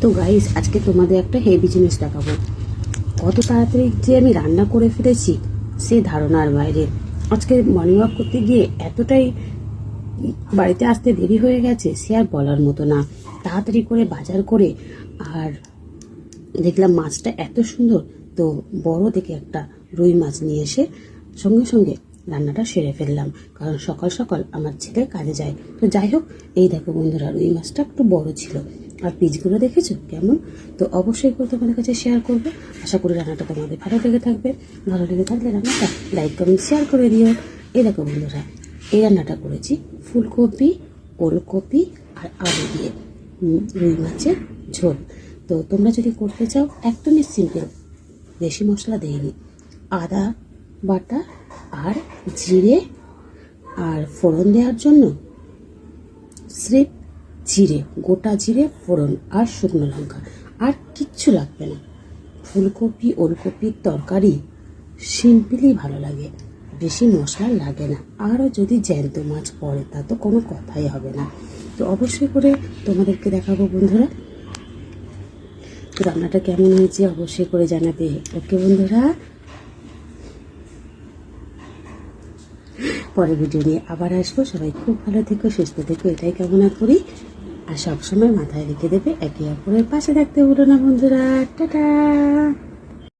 তো গাইস, আজকে তোমাদের একটা হেভি জিনিস দেখাবো। কত তাড়াতাড়ি যে আমি রান্না করে ফেলেছি সে ধারণার বাইরে। আজকে মর্নিং ওয়াক করতে গিয়ে এতটাই বাড়িতে আসতে দেরি হয়ে গেছে, সে আর বলার মতো না। তাড়াতাড়ি করে বাজার করে আর দেখলাম মাছটা এত সুন্দর, তো বড় দেখে একটা রুই মাছ নিয়ে এসে সঙ্গে সঙ্গে রান্নাটা সেরে ফেললাম, কারণ সকাল সকাল আমার ছেলে কাজে যায়। তো যাই হোক, এই দেখো বন্ধুরা, রুই মাছটা একটু বড় ছিল, আর পিসগুলো দেখেছো কেমন। তো অবশ্যই করে তোমাদের কাছে শেয়ার করবো। আশা করি রান্নাটা তোমাদের ভালো লেগে থাকবে। ভালো লেগে থাকলে রান্নাটা লাইক কমেন্ট শেয়ার করে দিও। এই দেখো বন্ধুরা, এই রান্নাটা করেছি ফুলকপি, ওলকপি আর আলু দিয়ে রুই মাছের ঝোল। তো তোমরা যদি করতে চাও একদমই সিম্পল, বেশি মশলা দেইনি, আদা বাটা আর জিরে আর ফোড়ন দেওয়ার জন্য স্রেফ জিরে, গোটা জিরে ফোড়ন আর শুকনো লঙ্কা, আর কিচ্ছু লাগবে না। ফুলকপি ওলকপির তরকারি সিম্পলই ভালো লাগে, বেশি মশলা লাগে না। আরও যদি জ্যান্ত মাছ পড়ে তা তো কোনো কথাই হবে না। তো অবশ্যই করে তোমাদেরকে দেখাবো বন্ধুরা। তো রান্নাটা কেমন হয়েছে অবশ্যই করে জানাবে। ওকে বন্ধুরা, পরে ভিডিও নিয়ে আবার আসবো। সবাই খুব ভালো থেকো, সুস্থ থেকো, এটাই কামনা করি। আর সবসময় মাথায় রেখে দেবে, একে অপরের পাশে থাকতে ভুলো না বন্ধুরা। টাটা।